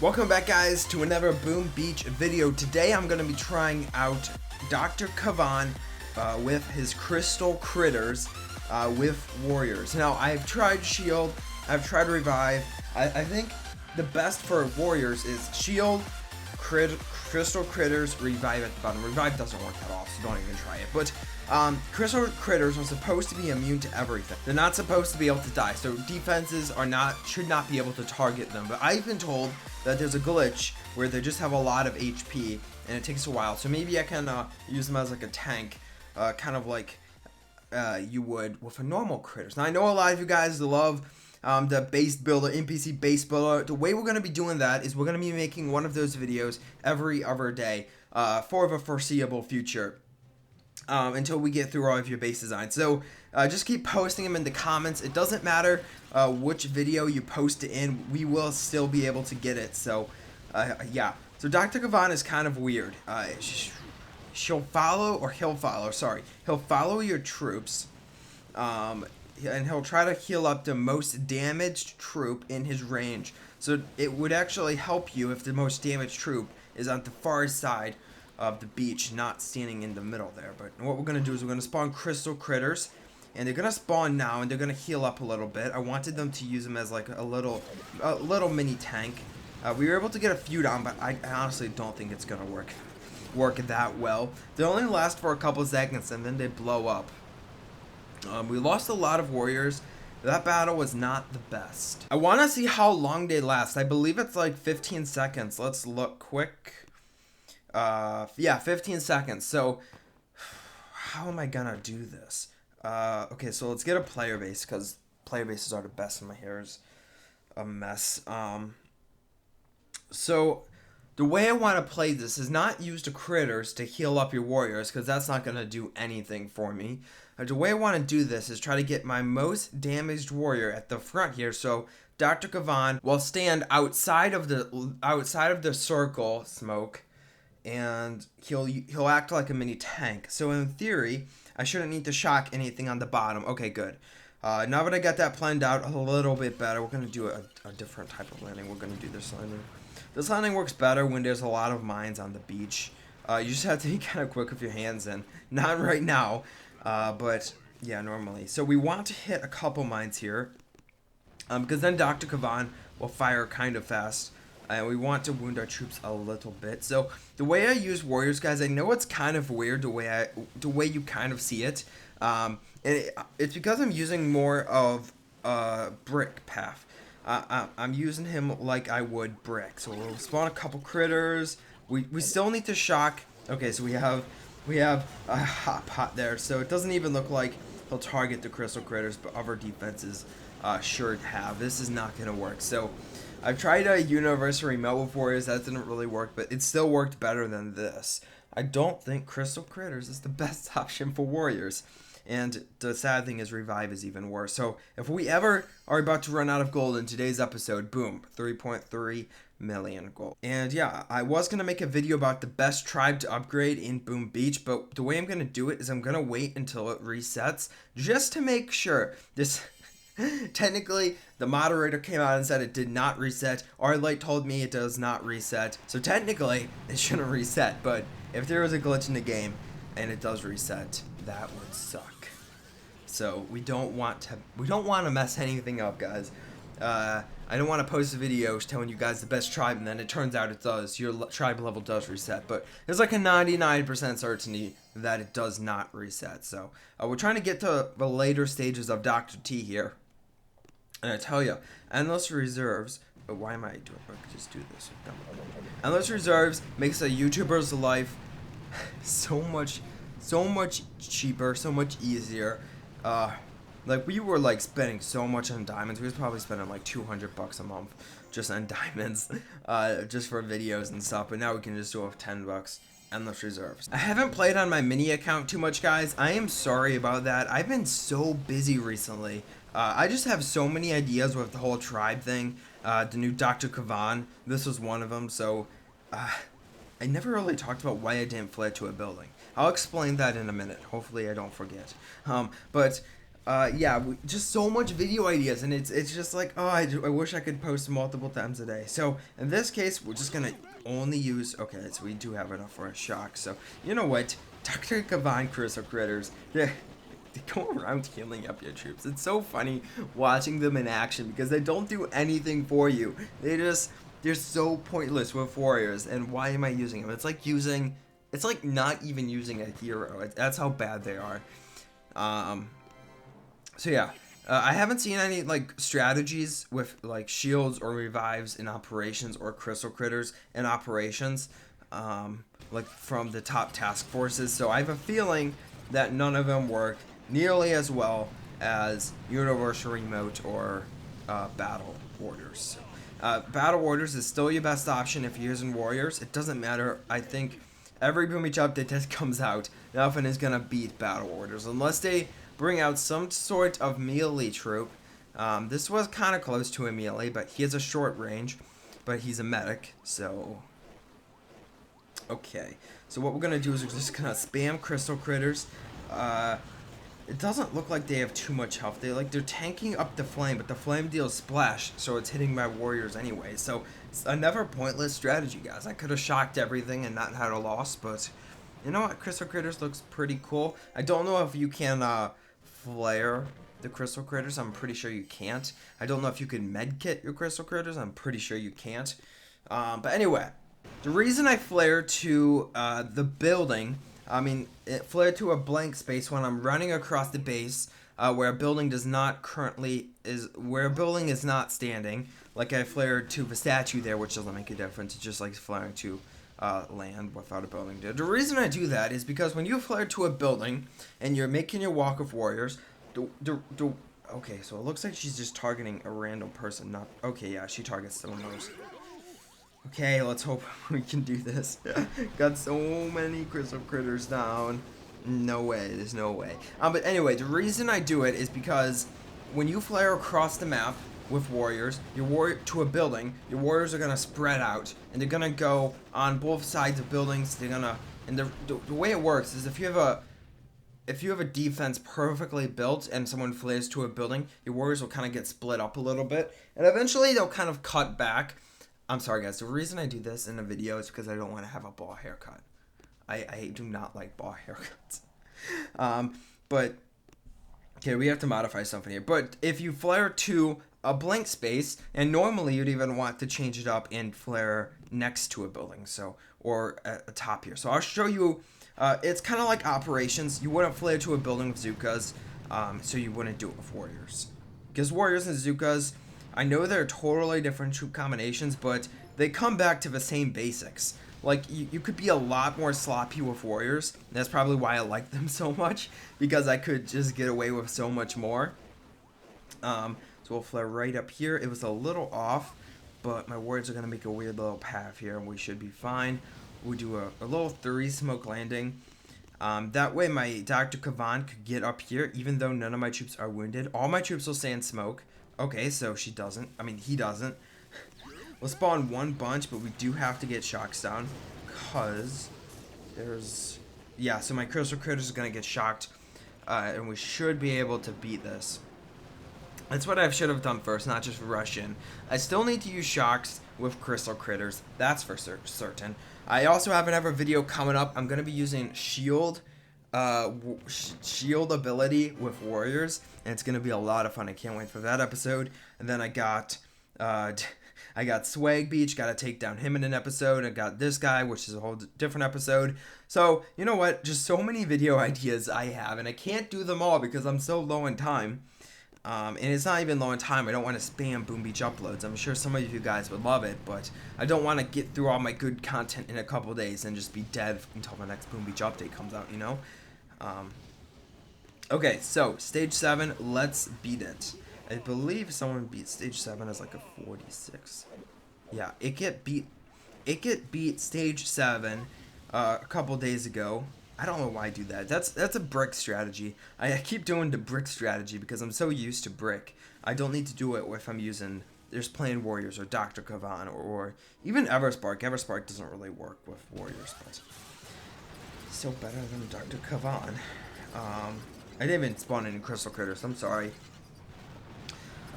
Welcome back, guys, to another Boom Beach video. Today I'm going to be trying out Dr. Kavan with his crystal critters with warriors. Now, I've tried shield, I've tried revive. I think the best for warriors is shield, crystal critters, revive at the bottom. Revive doesn't work at all, so don't even try it. But crystal critters are supposed to be immune to everything. They're not supposed to be able to die, so defenses should not be able to target them. But I've been told that there's a glitch where they just have a lot of HP and it takes a while. So maybe I can use them as like a tank, kind of like you would with a normal critters. Now I know a lot of you guys love the base builder, NPC base builder. The way we're going to be doing that is we're going to be making one of those videos every other day for the foreseeable future. Until we get through all of your base designs. So just keep posting them in the comments. It doesn't matter which video you post it in, we will still be able to get it. So yeah, so Dr. Kavan is kind of weird. He'll follow your troops, and he'll try to heal up the most damaged troop in his range. So it would actually help you if the most damaged troop is on the far side of the beach, not standing in the middle there. But what we're going to do is we're going to spawn crystal critters, and they're going to spawn now, and they're going to heal up a little bit. I wanted them to use them as like a little mini tank. We were able to get a few down, but I honestly don't think it's going to work that well. They only last for a couple seconds, and then they blow up. We lost a lot of warriors. That battle was not the best. I want to see how long they last. I believe it's like 15 seconds. Let's look quick. Yeah, 15 seconds. So how am I gonna do this? Okay, so let's get a player base, because player bases are the best, and my hair is a mess. So the way I want to play this is not use the critters to heal up your warriors, because that's not gonna do anything for me. The way I want to do this is try to get my most damaged warrior at the front here. So Dr. Kavan will stand outside of the circle smoke, and he'll act like a mini tank. So in theory, I shouldn't need to shock anything on the bottom. Okay, good. Now that I got that planned out a little bit better, we're going to do a different type of landing. We're going to do this landing. This landing works better when there's a lot of mines on the beach. You just have to be kind of quick with your hands, and not right now, but yeah, normally. So we want to hit a couple mines here, because then Dr. Kavan will fire kind of fast. And we want to wound our troops a little bit. So the way I use warriors, guys, I know it's kind of weird the way you kind of see it. And it's because I'm using more of brick path. I'm using him like I would brick. So we'll spawn a couple critters. We still need to shock. Okay, so we have a hot pot there. So it doesn't even look like he'll target the crystal critters, but other defenses sure have. This is not going to work. So I've tried a universal remote with warriors. That didn't really work, but it still worked better than this. I don't think crystal critters is the best option for warriors. And the sad thing is revive is even worse. So if we ever are about to run out of gold in today's episode, boom, 3.3 million gold. And yeah, I was going to make a video about the best tribe to upgrade in Boom Beach, but the way I'm going to do it is I'm going to wait until it resets just to make sure this... Technically, the moderator came out and said it did not reset. Light told me it does not reset. So technically, it shouldn't reset. But if there was a glitch in the game and it does reset, that would suck. So we don't want to mess anything up, guys. I don't want to post a video telling you guys the best tribe, and then it turns out it does. Your tribe level does reset, but there's like a 99% certainty that it does not reset. So we're trying to get to the later stages of Dr. T here. And I tell you, endless reserves. Why am I doing? I could just do this. Endless reserves makes a YouTuber's life so much cheaper, so much easier. Like we were like spending so much on diamonds. We was probably spending like $200 a month just on diamonds, just for videos and stuff. But now we can just do it with $10. Endless reserves. I haven't played on my mini account too much, guys. I am sorry about that. I've been so busy recently. I just have so many ideas with the whole tribe thing. The new Dr. Kavan, this was one of them. So I never really talked about why I didn't fly to a building. I'll explain that in a minute. Hopefully I don't forget. But yeah, just so much video ideas, and it's just like, oh, I wish I could post multiple times a day. So in this case, we're just gonna only use, okay, so we do have enough for a shock. So you know what, Dr. Kavan Crystal Critters, they go around healing up your troops. It's so funny watching them in action because they don't do anything for you. They're so pointless with warriors. And why am I using them? It's like not even using a hero. That's how bad they are. So yeah, I haven't seen any like strategies with like shields or revives in operations or crystal critters in operations, like from the top task forces. So I have a feeling that none of them work nearly as well as universal remote or battle orders. Battle orders is still your best option if you're using warriors. It doesn't matter. I think every Boom Beach update that comes out, nothing is gonna beat battle orders unless they bring out some sort of melee troop. This was kind of close to a melee, but he has a short range, but he's a medic, so okay. So what we're gonna do is we're just gonna spam crystal critters. It doesn't look like they have too much health. They're tanking up the flame, but the flame deals splash, so it's hitting my warriors anyway. So it's another pointless strategy, guys. I could have shocked everything and not had a loss, but you know what? Crystal Critters looks pretty cool. I don't know if you can flare the Crystal Critters. I'm pretty sure you can't. I don't know if you can medkit your Crystal Critters. I'm pretty sure you can't. But anyway, the reason I flare to the building, I mean, it flared to a blank space when I'm running across the base where a building is not standing. Like I flared to the statue there, which doesn't make a difference. It's just like flaring to land without a building. The reason I do that is because when you flare to a building and you're making your walk of warriors, okay, so it looks like she's just targeting a random person. Not okay, yeah, she targets someone else. Okay, let's hope we can do this. Got so many crystal critters down. No way, there's no way. But anyway, the reason I do it is because when you flare across the map with warriors, to a building, your warriors are gonna spread out, and they're gonna go on both sides of buildings. And the way it works is if you have a defense perfectly built and someone flares to a building, your warriors will kind of get split up a little bit, and eventually they'll kind of cut back. I'm sorry, guys. The reason I do this in a video is because I don't want to have a ball haircut. I do not like ball haircuts. But okay, we have to modify something here. But if you flare to a blank space, and normally you'd even want to change it up and flare next to a building, so or at the top here. So I'll show you. It's kind of like operations. You wouldn't flare to a building with Zukas, so you wouldn't do it with warriors. Because warriors and Zukas, I know they're totally different troop combinations, but they come back to the same basics. Like, you could be a lot more sloppy with warriors. That's probably why I like them so much, because I could just get away with so much more. So we'll flare right up here. It was a little off, but my warriors are going to make a weird little path here, and we should be fine. We do a little 3 smoke landing. That way my Dr. Kavan could get up here, even though none of my troops are wounded. All my troops will stay in smoke. Okay, so he doesn't. We'll spawn one bunch, but we do have to get shocks down, because so my crystal critters are going to get shocked, and we should be able to beat this. That's what I should have done first, not just rush in. I still need to use shocks with crystal critters, that's for certain. I also have another video coming up. I'm going to be using shield ability with warriors, and it's going to be a lot of fun. I can't wait for that episode. And then I got Swag Beach, got to take down him in an episode. I got this guy, which is a whole different episode. So, you know what? Just so many video ideas I have, and I can't do them all because I'm so low in time. And it's not even low in time. I don't want to spam Boom Beach uploads. I'm sure some of you guys would love it, but I don't want to get through all my good content in a couple days and just be dead until the next Boom Beach update comes out, you know? Okay, so stage 7, let's beat it. I believe someone beat stage 7 as like a 46. Yeah, it get beat stage 7 a couple days ago. I don't know why I do that. That's a brick strategy. I keep doing the brick strategy because I'm so used to brick. I don't need to do it if I'm using there's playing warriors or Dr. Kavan or even Everspark. Everspark doesn't really work with warriors, but still better than Dr. Kavan. I didn't even spawn any crystal critters. I'm sorry.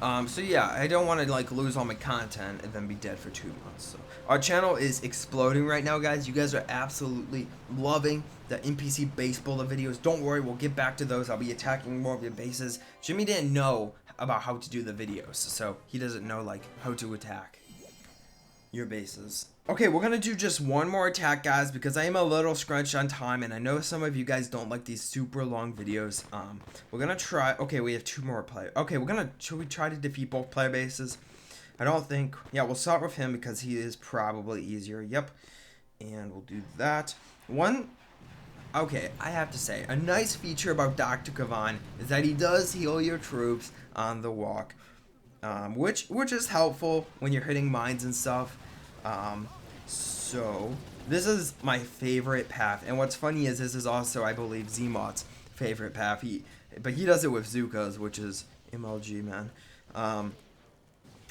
So yeah, I don't want to like lose all my content and then be dead for 2 months. So our channel is exploding right now, guys. You guys are absolutely loving the NPC base builder videos. Don't worry, we'll get back to those. I'll be attacking more of your bases. Jimmy didn't know about how to do the videos, so he doesn't know like how to attack your bases. Okay, we're gonna do just one more attack, guys, because I am a little scrunched on time, and I know some of you guys don't like these super long videos. We're gonna try. Okay, we have 2 more players. Okay, should we try to defeat both player bases? I don't think. Yeah, we'll start with him because he is probably easier. Yep, and we'll do that. Okay, I have to say, a nice feature about Dr. Kavan is that he does heal your troops on the walk, which is helpful when you're hitting mines and stuff. So this is my favorite path, and what's funny is this is also, I believe, Zmod's favorite path. But he does it with Zuka's, which is MLG, man.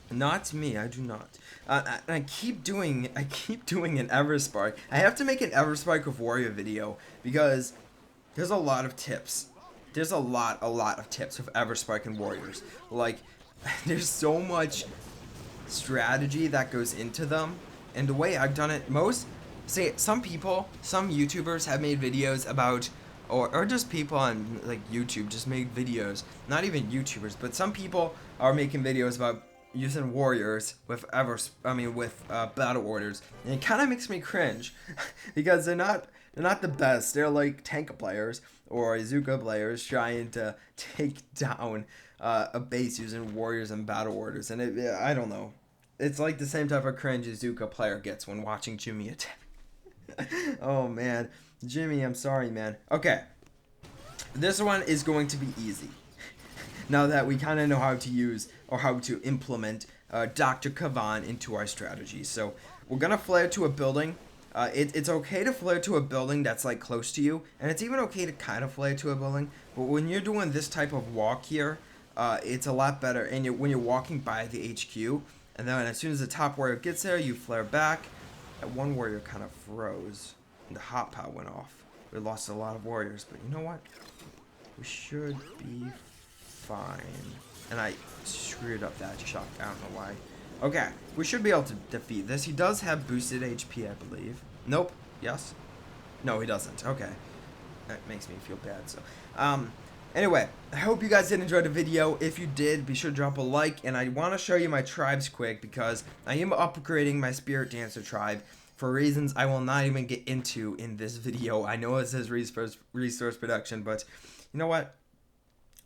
Not me, I do not. I keep doing an Everspark. I have to make an Everspark of Warrior video because there's a lot of tips. There's a lot of tips with Everspark and Warriors. Like, there's so much strategy that goes into them. And the way I've done it, some YouTubers have made videos about, or just people on like YouTube just make videos, not even YouTubers, but some people are making videos about using warriors with battle orders, and it kind of makes me cringe because they're not the best. They're like tank players or Izuka players trying to take down a base using warriors and battle orders, and I don't know. It's like the same type of cringe Izuka player gets when watching Jimmy attack. Oh man, Jimmy, I'm sorry, man. Okay, this one is going to be easy. Now that we kind of know how to use or how to implement Dr. Kavan into our strategy. So we're gonna flare to a building. It's okay to flare to a building that's like close to you, and it's even okay to kind of flare to a building. But when you're doing this type of walk here, it's a lot better. And when you're walking by the HQ, and then as soon as the top warrior gets there, you flare back. That one warrior kind of froze, and the hot pot went off. We lost a lot of warriors, but you know what? We should be fine. And I screwed up that shot. I don't know why. Okay, we should be able to defeat this. He does have boosted HP, I believe. Nope. Yes? No, he doesn't. Okay. That makes me feel bad. So, anyway, I hope you guys did enjoy the video. If you did, be sure to drop a like. And I want to show you my tribes quick because I am upgrading my Spirit Dancer tribe for reasons I will not even get into in this video. I know it says resource production, but you know what?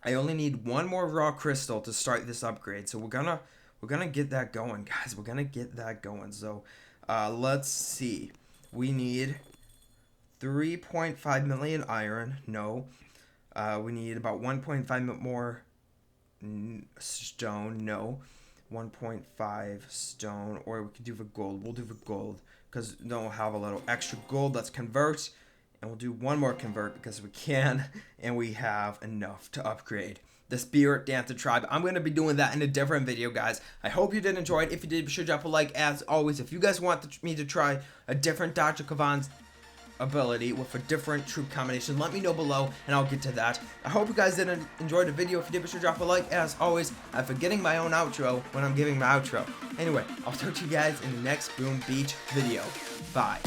I only need 1 more raw crystal to start this upgrade. So we're gonna get that going, guys. We're gonna get that going. So let's see. We need 3.5 million iron. No. We need about 1.5 more stone. No. 1.5 stone. Or we could do the gold. We'll do the gold because then we'll have a little extra gold. Let's convert. And we'll do 1 more convert because we can. And we have enough to upgrade the Spirit Dancer tribe. I'm going to be doing that in a different video, guys. I hope you did enjoy it. If you did, be sure to drop a like. As always, if you guys want me to try a different Dr. Kavan's ability with a different troop combination, let me know below and I'll get to that. I hope you guys did enjoy the video. If you did, be sure to drop a like. As always, I'm forgetting my own outro when I'm giving my outro. Anyway, I'll talk to you guys in the next Boom Beach video. Bye.